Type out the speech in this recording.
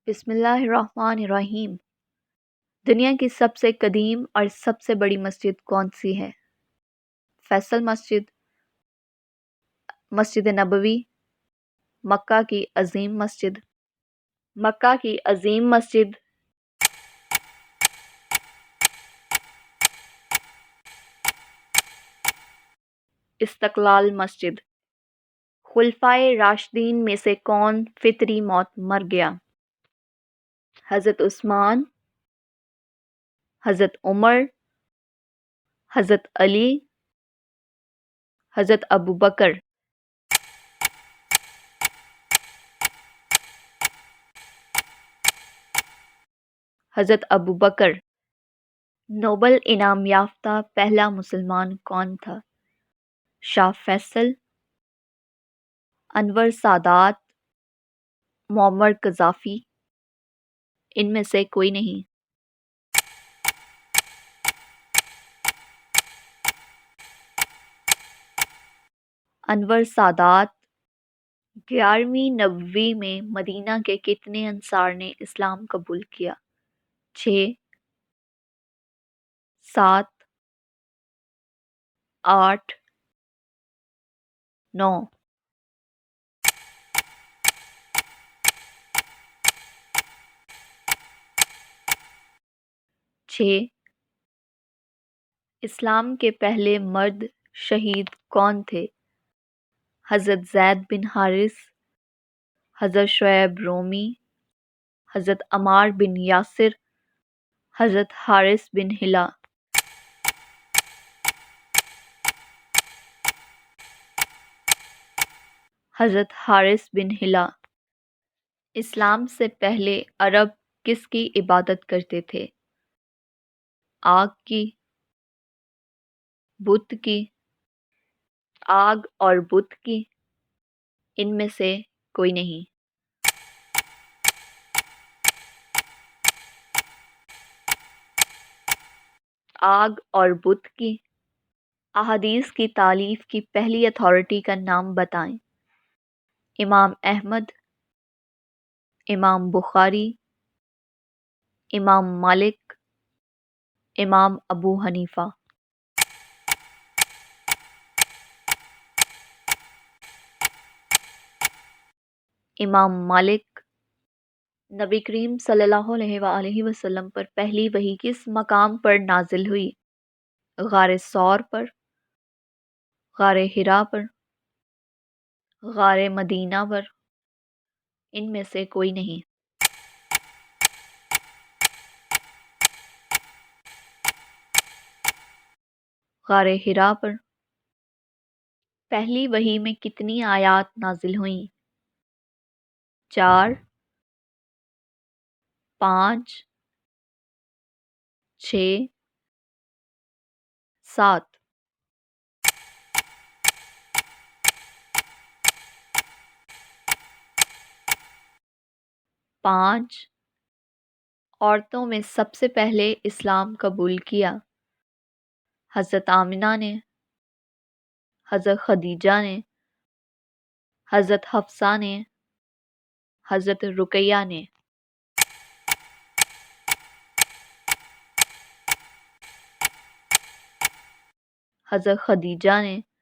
بسم اللہ الرحمن الرحیم۔ دنیا کی سب سے قدیم اور سب سے بڑی مسجد کون سی ہے؟ فیصل مسجد، مسجد نبوی، مکہ کی عظیم مسجد۔ مکہ کی عظیم مسجد، استقلال مسجد۔ خلفائے راشدین میں سے کون فطری موت مر گیا؟ حضرت عثمان، حضرت عمر، حضرت علی، حضرت ابوبکر۔ حضرت ابوبکر۔ نوبل انعام یافتہ پہلا مسلمان کون تھا؟ شاہ فیصل، انور سادات، معمر قذافی۔ ان میں سے کوئی نہیں۔ انور سادات۔ 11ویں نبوی میں مدینہ کے کتنے انصار نے اسلام قبول کیا؟ 6، 7، 8، 9۔ 6۔ اسلام کے پہلے مرد شہید کون تھے؟ حضرت زید بن حارث، حضرت شعیب رومی، حضرت عمار بن یاسر، حضرت حارث بن ہلال۔ حضرت حارث بن ہلال۔ اسلام سے پہلے عرب کس کی عبادت کرتے تھے؟ آگ کی، بت کی، آگ اور بت کی۔ ان میں سے کوئی نہیں۔ آگ اور بت کی۔ احادیث کی تالیف کی پہلی اتھارٹی کا نام بتائیں۔ امام احمد، امام بخاری، امام مالک، امام ابو حنیفہ۔ امام مالک۔ نبی کریم صلی اللہ علیہ وآلہ وسلم پر پہلی وحی کس مقام پر نازل ہوئی؟ غار ثور پر، غار حرا پر، غار مدینہ پر۔ ان میں سے کوئی نہیں۔ غار حرا پر۔ پہلی وحی میں کتنی آیات نازل ہوئیں؟ 4، 5، 6، 7۔ 5۔ عورتوں میں سب سے پہلے اسلام قبول کیا؟ حضرت آمنہ نے، حضرت خدیجہ نے، حضرت حفصہ نے، حضرت رقیہ نے۔ حضرت خدیجہ نے۔